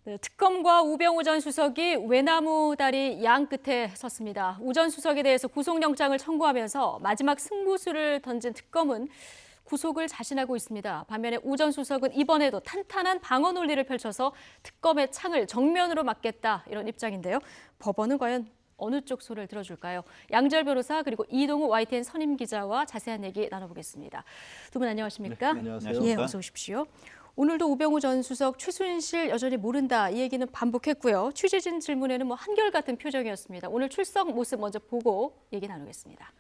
네, 특검과 우병우 전 수석이 외나무 다리 양 끝에 섰습니다. 우 전 수석에 대해서 구속영장을 청구하면서 마지막 승부수를 던진 특검은 구속을 자신하고 있습니다. 반면에 우 전 수석은 이번에도 탄탄한 방어 논리를 펼쳐서 특검의 창을 정면으로 막겠다 이런 입장인데요. 법원은 과연 어느 쪽 소리를 들어줄까요? 양지열 변호사 그리고 이동우 YTN 선임 기자와 자세한 얘기 나눠보겠습니다. 두 분 안녕하십니까? 네, 안녕하세요. 예, 어서 오십시오. 오늘도 우병우 전 수석 최순실 여전히 모른다 이 얘기는 반복했고요. 취재진 질문에는 한결같은 표정이었습니다. 오늘 출석 모습 먼저 보고 얘기 나누겠습니다.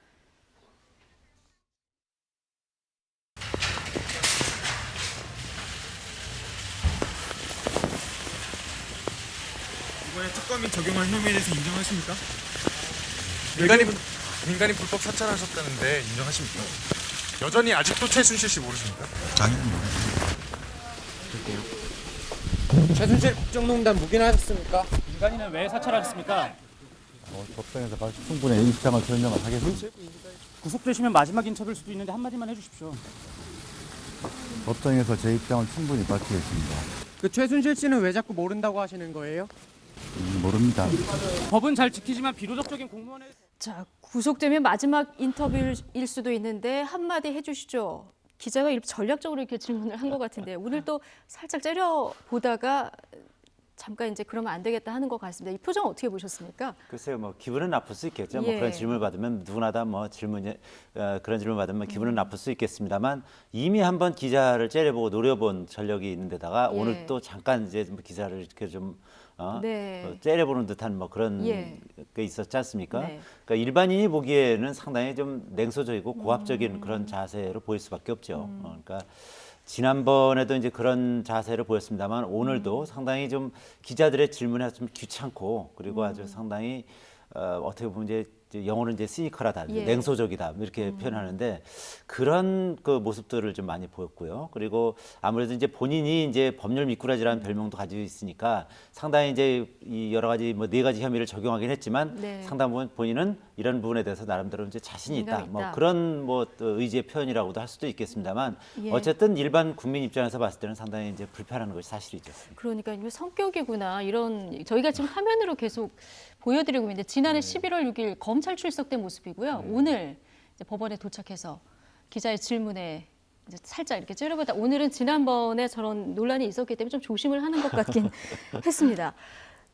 이번에 특검이 적용한 혐의에 대해서 인정하십니까? 민간인 불법 사찰하셨다는데 인정하십니까? 여전히 아직도 최순실 씨 모르십니까? 당연히 모르죠. 최순실 국정농단 묵인하셨습니까? 민간인은 왜 사찰하셨습니까? 법정에서 충분히 입장을 설명을 하겠습니다. 구속되시면 마지막 인터뷰일 수도 있는데 한마디만 해주십시오. 법정에서 제 입장을 충분히 밝히겠습니다. 그 최순실 씨는 왜 자꾸 모른다고 하시는 거예요? 모릅니다. 법은 잘 지키지만 비도덕적인 공무원의... 자, 구속되면 마지막 인터뷰일 수도 있는데 한마디 해주시죠. 기자가 이렇게 전략적으로 이렇게 질문을 한 것 같은데 오늘 또 살짝 째려보다가 잠깐 이제 그러면 안 되겠다 하는 것 같습니다. 이 표정 어떻게 보셨습니까? 글쎄요, 기분은 나쁠 수 있겠죠. 예. 그런 질문을 받으면 누구나 다 그런 질문을 받으면 기분은 나쁠 수 있겠습니다만 이미 한번 기자를 째려보고 노려본 전력이 있는데다가 예. 오늘 또 잠깐 이제 기자를 이렇게 좀 네. 째려보는 듯한 그런 예. 게 있었지 않습니까? 네. 그러니까 일반인이 보기에는 상당히 좀 냉소적이고 고압적인 그런 자세로 보일 수밖에 없죠. 그러니까. 지난번에도 이제 그런 자세를 보였습니다만 오늘도 상당히 좀 기자들의 질문에 좀 귀찮고 그리고 아주 상당히 어떻게 보면 이제 영어는 이제 시니컬하다, 예. 냉소적이다 이렇게 표현하는데 그런 그 모습들을 좀 많이 보였고요. 그리고 아무래도 이제 본인이 이제 법률 미꾸라지라는 별명도 가지고 있으니까 상당히 이제 이 여러 가지 네 가지 혐의를 적용하긴 했지만 네. 상당 부분 본인은 이런 부분에 대해서 나름대로 이제 자신이 있다. 인간이 있다. 그런 또 의지의 표현이라고도 할 수도 있겠습니다만 예. 어쨌든 일반 국민 입장에서 봤을 때는 상당히 이제 불편한 것이 사실이죠. 그러니까 이게 성격이구나 이런 저희가 지금 화면으로 계속 보여드리고 있는데 지난해 11월 6일 검찰 출석된 모습이고요. 오늘 이제 법원에 도착해서 기자의 질문에 이제 살짝 이렇게 째려보다 오늘은 지난번에 저런 논란이 있었기 때문에 좀 조심을 하는 것 같긴 했습니다.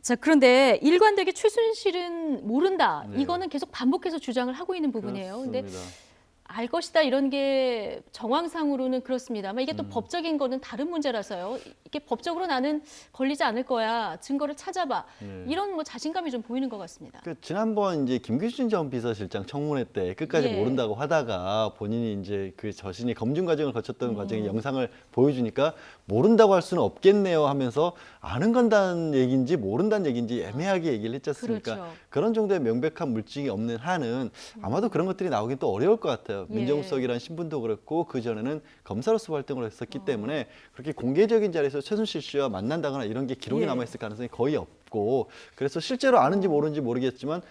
자, 그런데 일관되게 최순실은 모른다. 네. 이거는 계속 반복해서 주장을 하고 있는 부분이에요. 근데 그렇습니다. 알 것이다 이런 게 정황상으로는 그렇습니다만 이게 또 법적인 거는 다른 문제라서요. 이게 법적으로 나는 걸리지 않을 거야. 증거를 찾아봐. 네. 이런 자신감이 좀 보이는 것 같습니다. 지난번 이제 김규신 전 비서실장 청문회 때 끝까지 예. 모른다고 하다가 본인이 이제 그 자신이 검증 과정을 거쳤던 과정의 영상을 보여주니까 모른다고 할 수는 없겠네요 하면서 아는 건다는 얘기인지 모른다는 얘기인지 애매하게 얘기를 했지 않습니까? 그렇죠. 그런 정도의 명백한 물증이 없는 한은 아마도 그런 것들이 나오긴 또 어려울 것 같아요. 예. 민정수석이라는 신분도 그렇고 그전에는 검사로서 활동을 했었기 때문에 그렇게 공개적인 자리에서 최순실 씨와 만난다거나 이런 게 기록이 예. 남아있을 가능성이 거의 없고 그래서 실제로 아는지 모르는지 모르겠지만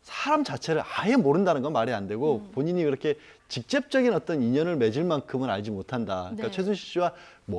사람 자체를 아예 모른다는 건 말이 안 되고 본인이 그렇게 직접적인 어떤 인연을 맺을 만큼은 알지 못한다. 그러니까 네. 최순실 씨와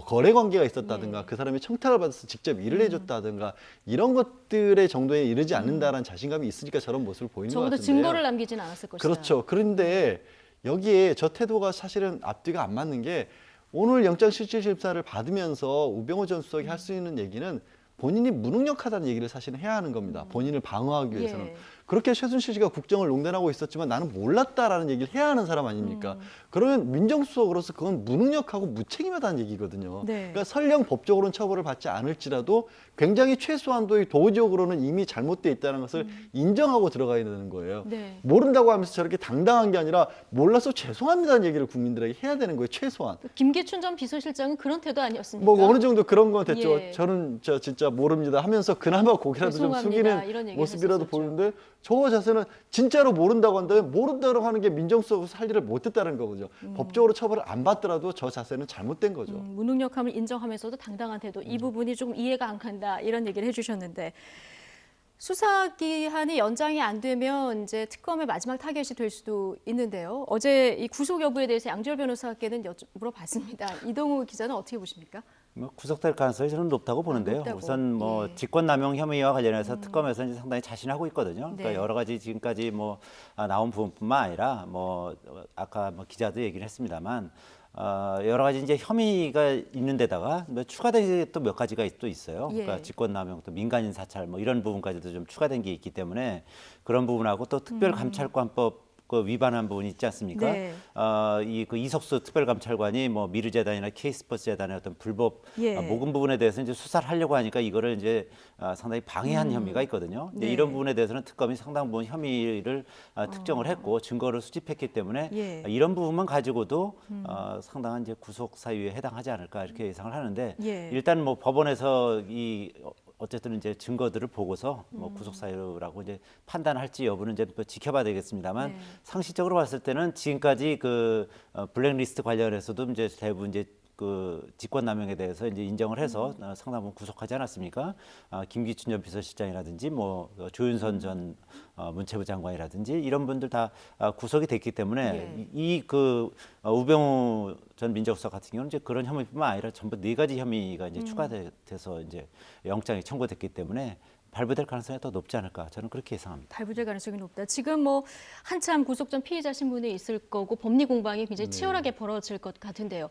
거래 관계가 있었다든가 예. 그 사람이 청탁을 받아서 직접 일을 해줬다든가 이런 것들의 정도에 이르지 않는다라는 자신감이 있으니까 저런 모습을 보이는 것 적어도 같은데요. 증거를 남기진 않았을 것이다. 그렇죠. 그런데 여기에 저 태도가 사실은 앞뒤가 안 맞는 게 오늘 영장실질심사를 받으면서 우병우 전 수석이 할 수 있는 얘기는 본인이 무능력하다는 얘기를 사실은 해야 하는 겁니다. 본인을 방어하기 위해서는. 예. 그렇게 최순실 씨가 국정을 농단하고 있었지만 나는 몰랐다라는 얘기를 해야 하는 사람 아닙니까? 그러면 민정수석으로서 그건 무능력하고 무책임하다는 얘기거든요. 네. 그러니까 설령 법적으로는 처벌을 받지 않을지라도 굉장히 최소한도의 도의적으로는 이미 잘못돼 있다는 것을 인정하고 들어가야 되는 거예요. 네. 모른다고 하면서 저렇게 당당한 게 아니라 몰라서 죄송합니다는 얘기를 국민들에게 해야 되는 거예요. 최소한. 김기춘 전 비서실장은 그런 태도 아니었습니까? 어느 정도 그런 건 됐죠. 예. 저는 진짜 모릅니다 하면서 그나마 고개라도 좀 죄송합니다. 이런 숙이는 얘기를 모습이라도 했었었죠. 보이는데 저 자세는 진짜로 모른다고 한다면 모른다고 하는 게 민정수석으로서 할 일을 못했다는 거죠. 법적으로 처벌을 안 받더라도 저 자세는 잘못된 거죠. 무능력함을 인정하면서도 당당한 태도. 이 부분이 조금 이해가 안 간다. 이런 얘기를 해주셨는데 수사 기한이 연장이 안 되면 이제 특검의 마지막 타겟이 될 수도 있는데요. 어제 이 구속 여부에 대해서 양지열 변호사께는 물어봤습니다. 이동우 기자는 어떻게 보십니까? 뭐 구속될 가능성이 저는 높다고 보는데요. 높다고. 우선 뭐 예. 직권남용 혐의와 관련해서 특검에서 이제 상당히 자신하고 있거든요. 그러니까 네. 여러 가지 지금까지 뭐 나온 부분뿐만 아니라 뭐 아까 뭐 기자도 얘기를 했습니다만 여러 가지 이제 혐의가 있는 데다가 뭐 추가된 게 또 몇 가지가 또 있어요. 예. 그러니까 직권남용 또 민간인 사찰 뭐 이런 부분까지도 좀 추가된 게 있기 때문에 그런 부분하고 또 특별감찰관법 그 위반한 부분이 있지 않습니까? 네. 그 이석수 특별감찰관이 뭐 미르재단이나 K스포츠재단의 어떤 불법 예. 모금 부분에 대해서 이제 수사를 하려고 하니까 이거를 이제 상당히 방해한 혐의가 있거든요. 근데 네. 이런 부분에 대해서는 특검이 상당 부분 혐의를 특정을 했고 증거를 수집했기 때문에 예. 이런 부분만 가지고도 상당한 이제 구속 사유에 해당하지 않을까 이렇게 예상을 하는데 예. 일단 뭐 법원에서 어쨌든 이제 증거들을 보고서 뭐 구속 사유라고 이제 판단할지 여부는 이제 또 지켜봐야 되겠습니다만 네. 상식적으로 봤을 때는 지금까지 블랙리스트 관련해서도 이제 대부분 이제 그 직권남용에 대해서 이제 인정을 해서 상당 부분 구속하지 않았습니까? 김기춘 전 비서실장이라든지 뭐 조윤선 전 문체부 장관이라든지 이런 분들 다 구속이 됐기 때문에 예. 우병우 전 민정수석 같은 경우는 이제 그런 혐의뿐만 아니라 전부 4가지 혐의가 이제 추가돼서 이제 영장이 청구됐기 때문에 발부될 가능성이 더 높지 않을까 저는 그렇게 예상합니다. 발부될 가능성이 높다. 지금 뭐 한참 구속 전 피의자 신분이 있을 거고 법리 공방이 굉장히 치열하게 벌어질 것 같은데요.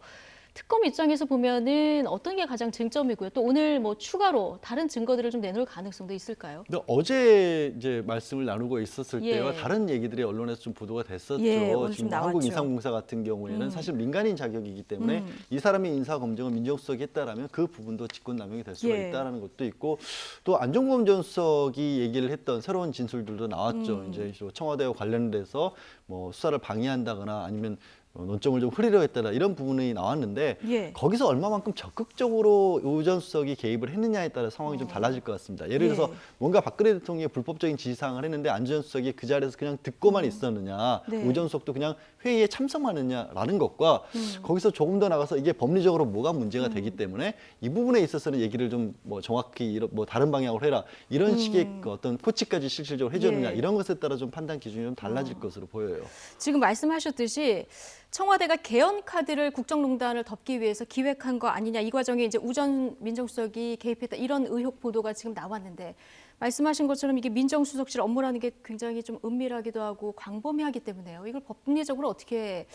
특검 입장에서 보면은 어떤 게 가장 쟁점이고요. 또 오늘 뭐 추가로 다른 증거들을 좀 내놓을 가능성도 있을까요? 근데 어제 이제 말씀을 나누고 있었을 예. 때와 다른 얘기들이 언론에서 좀 보도가 됐었죠. 예, 오늘 좀 지금 나왔죠. 한국인사공사 같은 경우에는 사실 민간인 자격이기 때문에 이 사람이 인사 검증을 민정수석이 했다라면 그 부분도 직권남용이 될 수가 예. 있다라는 것도 있고 또 안종범 전 수석이 얘기를 했던 새로운 진술들도 나왔죠. 이제 청와대와 관련돼서 뭐 수사를 방해한다거나 아니면 논점을 좀 흐리려 했다라 이런 부분이 나왔는데 예. 거기서 얼마만큼 적극적으로 우 전 수석이 개입을 했느냐에 따라 상황이 좀 달라질 것 같습니다. 예를 들어서 예. 뭔가 박근혜 대통령이 불법적인 지시사항을 했는데 안 전 수석이 그 자리에서 그냥 듣고만 있었느냐, 네. 우 전 수석도 그냥 회의에 참석하느냐라는 것과 거기서 조금 더 나가서 이게 법리적으로 뭐가 문제가 되기 때문에 이 부분에 있어서는 얘기를 좀 뭐 정확히 뭐 다른 방향으로 해라 이런 식의 그 어떤 코치까지 실질적으로 해줬느냐 예. 이런 것에 따라 좀 판단 기준이 좀 달라질 것으로 보여요. 지금 말씀하셨듯이 청와대가 개헌 카드를 국정농단을 덮기 위해서 기획한 거 아니냐 이 과정에 이제 우 전 민정수석이 개입했다 이런 의혹 보도가 지금 나왔는데 말씀하신 것처럼 이게 민정수석실 업무라는 게 굉장히 좀 은밀하기도 하고 광범위하기 때문에요. 이걸 법리적으로 어떻게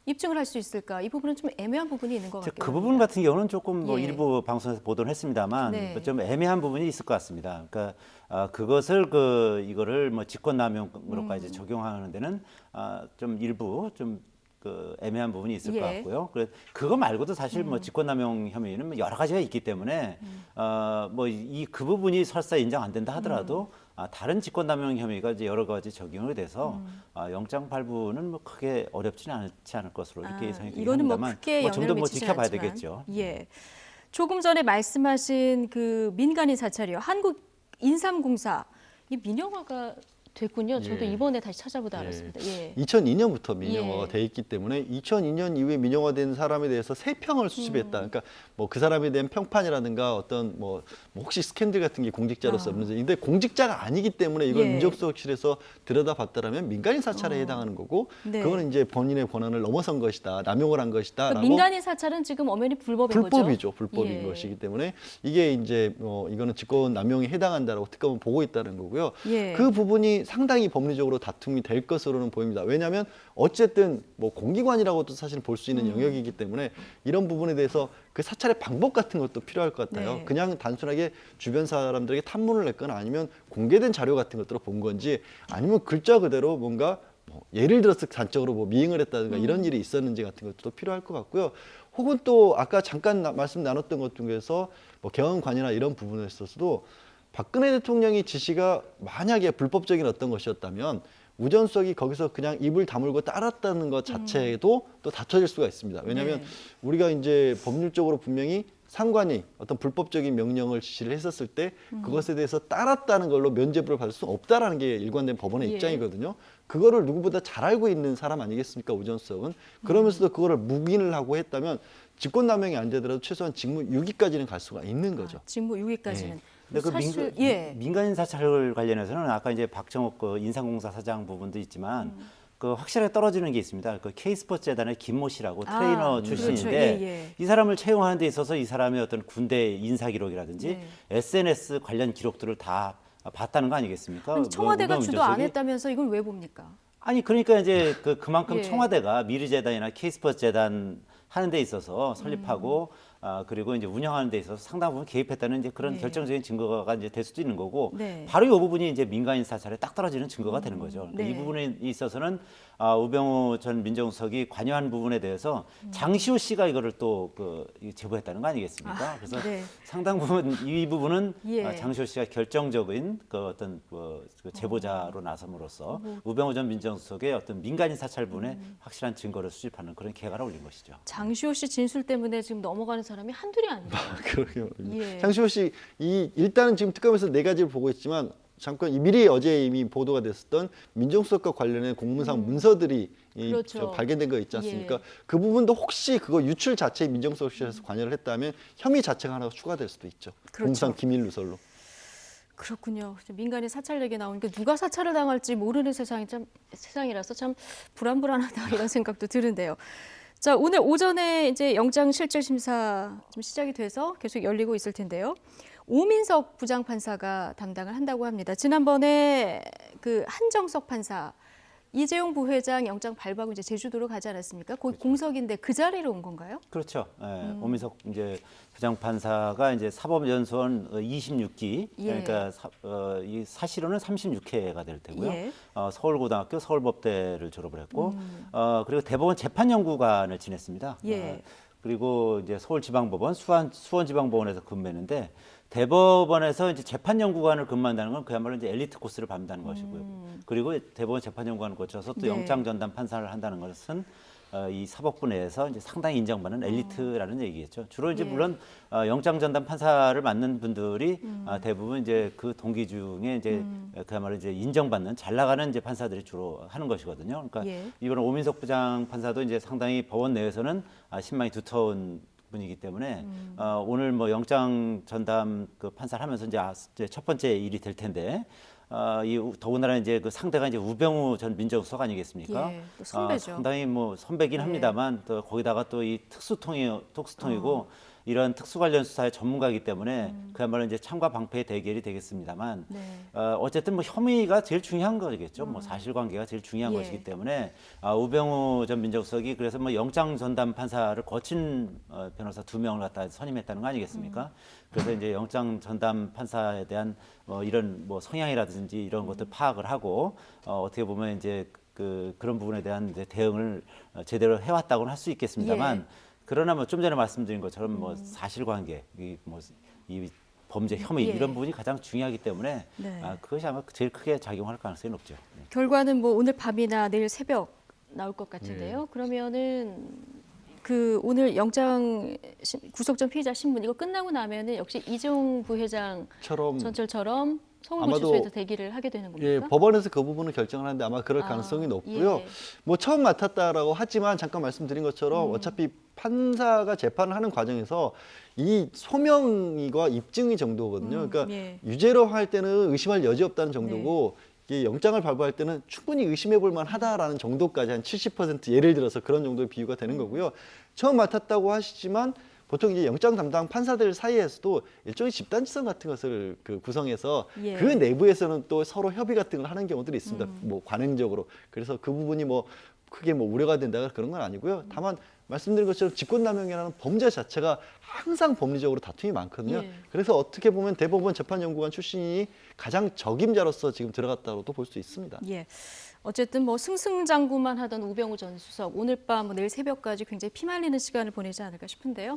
입증을 할 수 있을까? 이 부분은 좀 애매한 부분이 있는 것 같아요. 그 부분 같은 경우는 조금 뭐 예. 일부 방송에서 보도를 했습니다만 네. 뭐좀 애매한 부분이 있을 것 같습니다. 그러니까 그것을 이거를 뭐 직권남용으로까지 적용하는 데는 좀 일부 좀 그 애매한 부분이 있을 것 예. 같고요. 그거 말고도 사실 뭐 직권남용 혐의는 뭐 여러 가지가 있기 때문에 뭐 그 부분이 설사 인정 안 된다 하더라도 다른 직권남용 혐의가 이제 여러 가지 적용이 돼서 영장 발부는 뭐 크게 어렵지는 않지 않을 것으로 이렇게 예상이 되긴 이거는 뭐 합니다만 크게 좀 더 영향을 뭐 미치지 지켜봐야 않지만. 되겠죠. 예. 조금 전에 말씀하신 그 민간인 사찰이요. 한국인삼공사 이 민영화가 됐군요. 저도 예. 이번에 다시 찾아보다 예. 알았습니다. 예. 2002년부터 민영화가 예. 돼 있기 때문에 2002년 이후에 민영화된 사람에 대해서 3평을 수집했다. 그러니까 뭐 그 사람에 대한 평판이라든가 어떤 뭐 혹시 스캔들 같은 게 공직자로서 없는지. 근데 공직자가 아니기 때문에 이걸 예. 민정수석실에서 들여다봤다라면 민간인 사찰에 해당하는 거고 네. 그거는 이제 본인의 권한을 넘어선 것이다. 남용을 한 것이다. 그러니까 라고 민간인 사찰은 지금 엄연히 불법인 거죠. 불법이죠. 불법인 예. 것이기 때문에 이게 이제 이거는 직권 남용에 해당한다라고 특검은 보고 있다는 거고요. 예. 그 부분이 상당히 법리적으로 다툼이 될 것으로는 보입니다. 왜냐하면 어쨌든 뭐 공기관이라고도 사실 볼 수 있는 영역이기 때문에 이런 부분에 대해서 그 사찰의 방법 같은 것도 필요할 것 같아요. 네. 그냥 단순하게 주변 사람들에게 탐문을 냈거나 아니면 공개된 자료 같은 것들을 본 건지 아니면 글자 그대로 뭔가 뭐 예를 들어서 단적으로 뭐 미행을 했다든가 이런 일이 있었는지 같은 것도 필요할 것 같고요. 혹은 또 아까 잠깐 말씀 나눴던 것 중에서 뭐 개헌관이나 이런 부분에 있어서도 박근혜 대통령의 지시가 만약에 불법적인 어떤 것이었다면 우 전 수석이 거기서 그냥 입을 다물고 따랐다는 것 자체도 또 다퉈질 수가 있습니다. 왜냐하면 네. 우리가 이제 법률적으로 분명히 상관이 어떤 불법적인 명령을 지시를 했었을 때 그것에 대해서 따랐다는 걸로 면죄부를 받을 수 없다라는 게 일관된 법원의 예. 입장이거든요. 그거를 누구보다 잘 알고 있는 사람 아니겠습니까, 우 전 수석은. 그러면서도 그거를 묵인을 하고 했다면 직권남용이 안 되더라도 최소한 직무 유기까지는 갈 수가 있는 거죠. 직무 6위까지는. 예. 근데 그 예. 민간인 사찰 관련해서는 아까 이제 박정욱 그 인상공사 사장 부분도 있지만 그 확실하게 떨어지는 게 있습니다. 그 K스포츠 재단의 김모 씨라고 트레이너 출신인데 그렇죠. 예. 이 사람을 채용하는 데 있어서 이 사람의 어떤 군대 인사 기록이라든지 네. SNS 관련 기록들을 다 봤다는 거 아니겠습니까? 아니, 청와대가 우병우 주도 안 민정수석이. 했다면서 이건 왜 봅니까? 아니 그러니까 이제 그만큼 예. 청와대가 미르재단이나 K스포츠 재단 하는 데 있어서 설립하고 그리고 이제 운영하는 데 있어서 상당 부분 개입했다는 이제 그런 네. 결정적인 증거가 이제 될 수도 있는 거고 네. 바로 이 부분이 이제 민간인 사찰에 딱 떨어지는 증거가 되는 거죠. 그러니까 네. 이 부분에 있어서는 우병우 전 민정수석이 관여한 부분에 대해서 장시호 씨가 이거를 또 제보했다는 거 아니겠습니까? 그래서 네. 상당 부분 이 부분은 예. 장시호 씨가 결정적인 그 어떤 그 제보자로 나섬으로써 우병우 전 민정수석의 어떤 민간인 사찰 부분에 확실한 증거를 수집하는 그런 계획을 올린 것이죠. 장시호 씨 진술 때문에 지금 넘어가는 사람이 한둘이 아니에요. 그러게요. 예. 장시호 씨, 일단은 지금 특검에서 네 가지를 보고 있지만 잠깐 미리 어제 이미 보도가 됐었던 민정수석과 관련된 공문상 문서들이 그렇죠. 발견된 거 있지 않습니까? 예. 그 부분도 혹시 그거 유출 자체에 민정수석실에서 관여를 했다면 혐의 자체가 하나 추가될 수도 있죠. 그렇죠. 공무상 기밀 누설로. 그렇군요. 민간인 사찰 얘기 나오니까 누가 사찰을 당할지 모르는 세상이라서 참 불안불안하다 이런 생각도 드는데요. 자, 오늘 오전에 이제 영장실질심사 좀 시작이 돼서 계속 열리고 있을 텐데요. 오민석 부장판사가 담당을 한다고 합니다. 지난번에 그 한정석 판사, 이재용 부회장 영장 발부하고 이제 제주도로 가지 않았습니까? 거기 공석인데 그 자리로 온 건가요? 그렇죠. 예, 오민석 이제 부장판사가 이제 사법연수원 26기 예. 그러니까 이 사실로는 36회가 될 테고요. 예. 서울고등학교 서울법대를 졸업을 했고 그리고 대법원 재판연구관을 지냈습니다. 예. 그리고 이제 서울지방법원 수원지방법원에서 근무했는데 대법원에서 이제 재판연구관을 근무한다는 건 그야말로 이제 엘리트 코스를 밟는다는 것이고요. 그리고 대법원 재판연구관을 거쳐서 또 네. 영장전담 판사를 한다는 것은 이 사법부 내에서 이제 상당히 인정받는 엘리트라는 얘기겠죠. 주로 이제 예. 물론 영장전담 판사를 맡는 분들이 대부분 이제 그 동기 중에 이제 그야말로 이제 인정받는 잘 나가는 이제 판사들이 주로 하는 것이거든요. 그러니까 예. 이번 오민석 부장 판사도 이제 상당히 법원 내에서는 신망이 두터운 분이기 때문에 오늘 뭐 영장 전담 그 판사를 하면서 이제 첫 번째 일이 될 텐데 더군다나 이제 그 상대가 이제 우병우 전 민정수석 아니겠습니까? 예, 또 선배죠. 상당히 뭐 선배긴 예. 합니다만 또 거기다가 또 이 특수통이고 이런 특수 관련 수사의 전문가이기 때문에 그야말로 이제 참과 방패의 대결이 되겠습니다만 네. 어쨌든 뭐 혐의가 제일 중요한 거겠죠. 뭐 사실관계가 제일 중요한 예. 것이기 때문에 우병우 전 민정수석이 그래서 뭐 영장 전담 판사를 거친 변호사 2명을 갖다 선임했다는 거 아니겠습니까? 그래서 이제 영장 전담 판사에 대한 이런 뭐 성향이라든지 이런 것들 파악을 하고 어떻게 보면 이제 그런 부분에 대한 이제 대응을 제대로 해왔다고는 할 수 있겠습니다만. 예. 그러나 뭐 좀 전에 말씀드린 것처럼 뭐 사실관계, 이 범죄 혐의 예. 이런 부분이 가장 중요하기 때문에 네. 그것이 아마 제일 크게 작용할 가능성이 높죠. 네. 결과는 뭐 오늘 밤이나 내일 새벽 나올 것 같은데요. 예. 그러면은 그 오늘 영장 구속 전 피의자 신문 이거 끝나고 나면은 역시 이재용 부회장 전철처럼 서울구치소에서 대기를 하게 되는 겁니까? 예, 법원에서 그 부분을 결정을 하는데 아마 그럴 가능성이 높고요. 예. 뭐 처음 맡았다라고 하지만 잠깐 말씀드린 것처럼 어차피 판사가 재판을 하는 과정에서 이 소명과 입증이 정도거든요. 그러니까 예. 유죄로 할 때는 의심할 여지 없다는 정도고 이게 영장을 발부할 때는 충분히 의심해 볼 만하다라는 정도까지 한 70% 예를 들어서 그런 정도의 비유가 되는 거고요. 처음 맡았다고 하시지만 보통 이제 영장 담당 판사들 사이에서도 일종의 집단지성 같은 것을 구성해서 예. 그 내부에서는 또 서로 협의 같은 걸 하는 경우들이 있습니다. 뭐 관행적으로. 그래서 그 부분이 뭐 크게 뭐 우려가 된다 그런 건 아니고요. 다만 말씀드린 것처럼 직권남용이라는 범죄 자체가 항상 법리적으로 다툼이 많거든요. 예. 그래서 어떻게 보면 대법원 재판연구관 출신이 가장 적임자로서 지금 들어갔다고도 볼 수 있습니다. 예. 어쨌든 뭐 승승장구만 하던 우병우 전 수석 오늘 밤 내일 새벽까지 굉장히 피말리는 시간을 보내지 않을까 싶은데요.